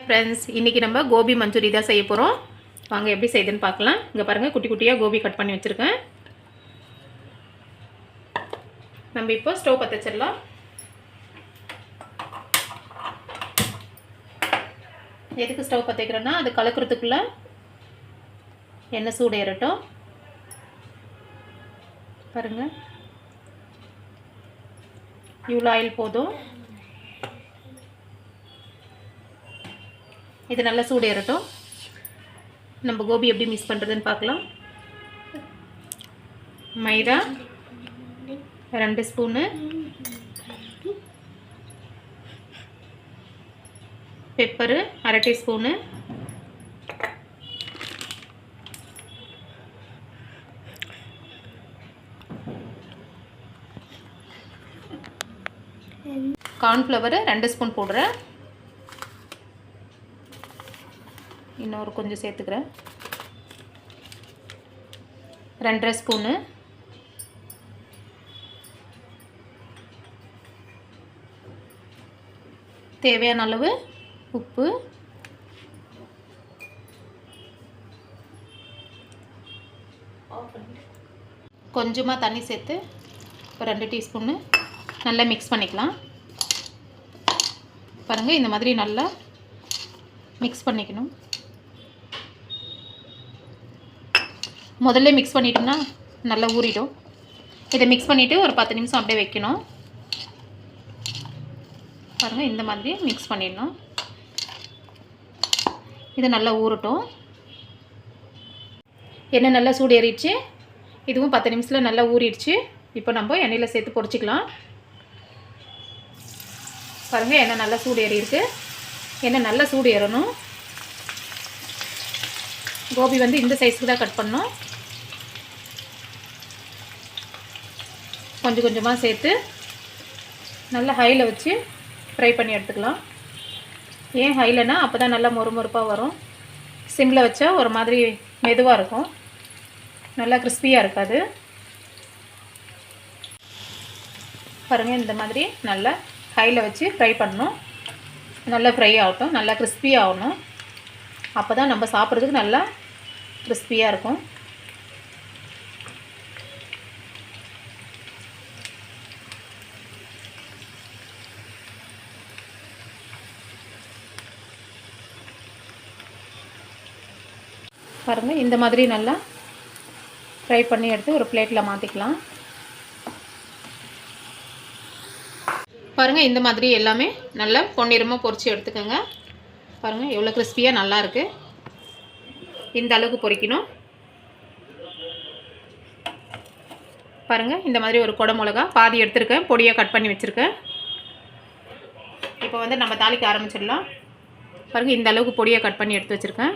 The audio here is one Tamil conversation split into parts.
ஃப்ரெண்ட்ஸ், இன்றைக்கி நம்ம கோபி மஞ்சூரி தான் செய்ய போகிறோம். வாங்க எப்படி செய்யுதுன்னு பார்க்கலாம். இங்கே பாருங்கள், குட்டி குட்டியாக கோபி கட் பண்ணி வச்சுருக்கேன். நம்ம இப்போ ஸ்டவ் பற்ற வச்சிடலாம். எதுக்கு ஸ்டவ் பற்ற வைக்கிறோன்னா, அது கலக்கிறதுக்குள்ளே எண்ணெய் சூடு ஏறட்டும். பாருங்கள், இவ்வளோ ஆயில் போதும். இது நல்லா சூடு ஏறட்டும். நம்ம கோபி எப்படி மிக்ஸ் பண்ணுறதுன்னு பார்க்கலாம். மைதா 2 spoon, pepper 1/2 teaspoon, cornflour 2 spoon போடுறேன். இன்னொரு கொஞ்சம் சேர்த்துக்கிறேன். 2.5 ஸ்பூனு, தேவையான அளவு உப்பு, கொஞ்சமாக தண்ணி சேர்த்து 2 டீஸ்பூனு நல்லா மிக்ஸ் பண்ணிக்கலாம். பாருங்கள், இந்த மாதிரி நல்லா மிக்ஸ் பண்ணிக்கணும். முதல்ல மிக்ஸ் பண்ணிட்டோம்னா நல்லா ஊறிடும். இதை மிக்ஸ் பண்ணிவிட்டு ஒரு 10 நிமிஷம் அப்படியே வைக்கணும். பாருங்கள், இந்த மாதிரி மிக்ஸ் பண்ணிடணும். இது நல்லா ஊறட்டும். எண்ணெய் நல்லா சூடு ஏறிடுச்சு. இதுவும் 10 நிமிஷத்தில் நல்லா ஊறிடுச்சு. இப்போ நம்ம எண்ணெயில் சேர்த்து பொரிச்சிக்கலாம். பாருங்கள், எண்ணெய் நல்லா சூடு ஏறி இருக்குது. எண்ணெய் நல்லா சூடு ஏறணும். கோபி வந்து இந்த சைஸுக்கு தான் கட் பண்ணணும். கொஞ்சம் கொஞ்சமாக சேர்த்து நல்லா ஹையில் வச்சு ஃப்ரை பண்ணி எடுத்துக்கலாம். ஏன் ஹைலனா, அப்போ தான் நல்லா மொறுமொறுப்பாக வரும். சிம்மில் வச்சா ஒரு மாதிரி மெதுவாக இருக்கும், நல்லா கிறிஸ்பியாக இருக்காது. பாருங்கள், இந்த மாதிரி நல்லா ஹையில் வச்சு ஃப்ரை பண்ணணும். நல்லா ஃப்ரை ஆகட்டும், நல்லா கிறிஸ்பியாக ஆகணும். அப்போ தான் நம்ம சாப்பிட்றதுக்கு நல்லா கிறிஸ்பியாக இருக்கும். பாருங்கள், இந்த மாதிரி நல்லா ஃப்ரை பண்ணி எடுத்து ஒரு பிளேட்டில் மாற்றிக்கலாம். பாருங்கள், இந்த மாதிரி எல்லாமே நல்லா பொன்னிறமாக பொரித்து எடுத்துக்கோங்க. பாருங்கள், எவ்வளோ கிறிஸ்பியாக நல்லாயிருக்கு. இந்த அளவுக்கு பொரிக்கணும். பாருங்கள், இந்த மாதிரி ஒரு கொடை மிளகா பாதி எடுத்துருக்கேன், பொடியாக கட் பண்ணி வச்சுருக்கேன். இப்போ வந்து நம்ம தாளிக்க ஆரம்பிச்சிடலாம். பாருங்கள், இந்த அளவுக்கு பொடியாக கட் பண்ணி எடுத்து வச்சுருக்கேன்.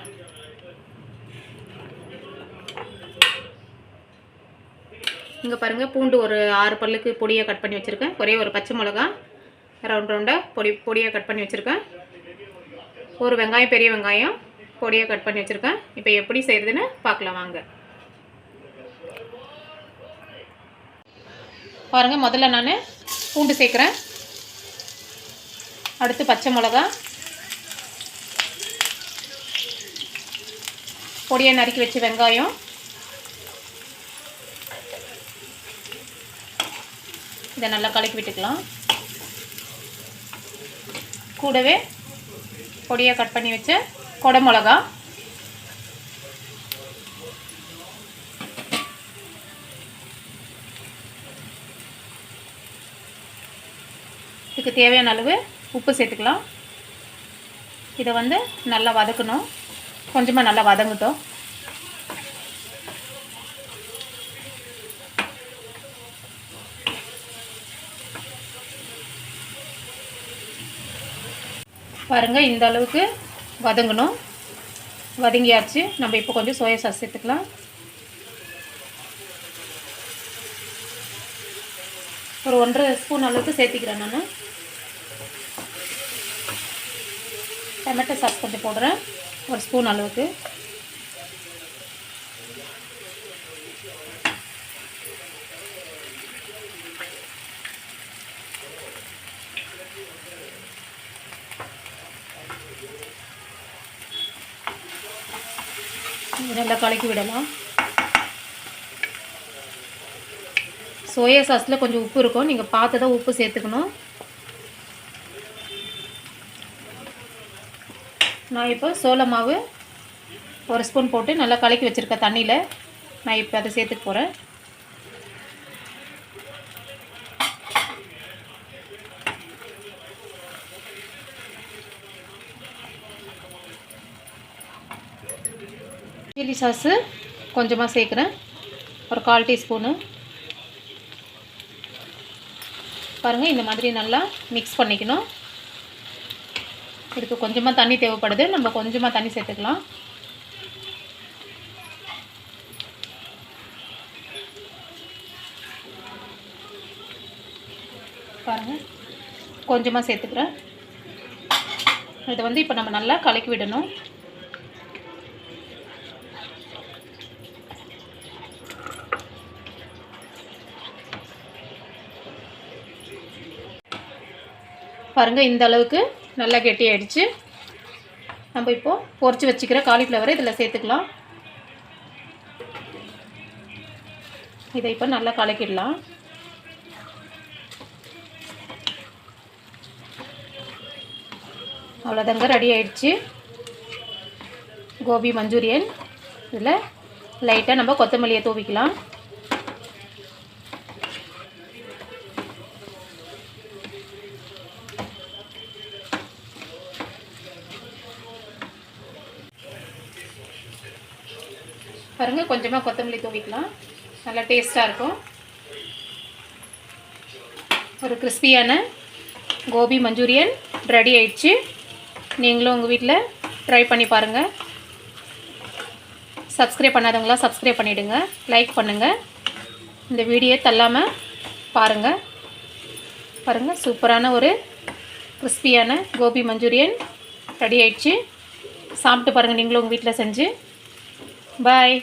இங்கே பாருங்கள், பூண்டு ஒரு 6 பல்லுக்கு பொடியாக கட் பண்ணி வச்சுருக்கேன். ஒரே ஒரு பச்சை மிளகா ரவுண்டாக பொடியாக கட் பண்ணி வச்சுருக்கேன். ஒரு வெங்காயம், பெரிய வெங்காயம் பொடியாக கட் பண்ணி வச்சுருக்கேன். இப்போ எப்படி செய்கிறதுன்னு பார்க்கலாம் வாங்க. பாருங்கள், முதல்ல நான் பூண்டு சேர்க்குறேன். அடுத்து பச்சை மிளகா, பொடியாக நறுக்கி வச்சு வெங்காயம், இதை நல்லா கலக்கி விட்டுக்கலாம். கூடவே பொடியாக கட் பண்ணி வச்ச கொடை மிளகா, இதுக்கு தேவையான அளவு உப்பு சேர்த்துக்கலாம். இதை வந்து நல்லா வதக்கணும். கொஞ்சமாக நல்லா வதங்கட்டும். பாருங்கள், இந்த அளவுக்கு வதங்கணும். வதங்கியாச்சு. நம்ம இப்போ கொஞ்சம் சோயா சாஸ் சேர்த்துக்கலாம். ஒரு 1.5 ஸ்பூன் அளவுக்கு சேர்த்திக்கிறேன். நான் டொமேட்டோ சாஸ் கொஞ்சம் போடுறேன், 1 ஸ்பூன் அளவுக்கு. நல்லா கலக்கி விடலாம். சோயா சாஸில் கொஞ்சம் உப்பு இருக்கும், நீங்கள் பார்த்து தான் உப்பு சேர்த்துக்கணும். நான் இப்போ சோள மாவு 1 ஸ்பூன் போட்டு நல்லா கலக்கி வச்சுருக்க தண்ணியில் நான் இப்போ அதை சேர்த்துக்க போகிறேன். சில்லி சாஸு கொஞ்சமாக சேர்க்குறேன், ஒரு 1/4 டீஸ்பூனு. பாருங்கள், இந்த மாதிரி நல்லா மிக்ஸ் பண்ணிக்கணும். இதுக்கு கொஞ்சமாக தண்ணி தேவைப்படுது, நம்ம கொஞ்சமாக தண்ணி சேர்த்துக்கலாம். பாருங்கள், கொஞ்சமாக சேர்த்துக்கிறேன். இதை வந்து இப்போ நம்ம நல்லா கலக்கி விடணும். பாருங்கள், இந்த அளவுக்கு நல்லா கெட்டியாயிடுச்சு. நம்ம இப்போது பொரிச்சு வச்சுக்கிற காலிஃப்ளவரை இதில் சேர்த்துக்கலாம். இதை இப்போ நல்லா கலக்கிடலாம். அவ்வளோதாங்க, ரெடி ஆயிடுச்சு கோபி மஞ்சூரியன். இதில் லைட்டாக நம்ம கொத்தமல்லியை தூவிக்கலாம். பாருங்கள், கொஞ்சமாக கொத்தமல்லி தூவிக்கலாம், நல்லா டேஸ்ட்டாக இருக்கும். ஒரு கிறிஸ்பியான கோபி மஞ்சூரியன் ரெடி ஆயிடுச்சு. நீங்களும் உங்கள் வீட்டில் ட்ரை பண்ணி பாருங்கள். சப்ஸ்கிரைப் பண்ணாதவங்களா சப்ஸ்கிரைப் பண்ணிவிடுங்க, லைக் பண்ணுங்கள், இந்த வீடியோ தள்ளாமல் பாருங்கள். பாருங்கள், சூப்பரான ஒரு கிறிஸ்பியான கோபி மஞ்சூரியன் ரெடி ஆயிடுச்சு. சாப்பிட்டு பாருங்கள் நீங்களும் உங்கள் வீட்டில் செஞ்சு. Bye.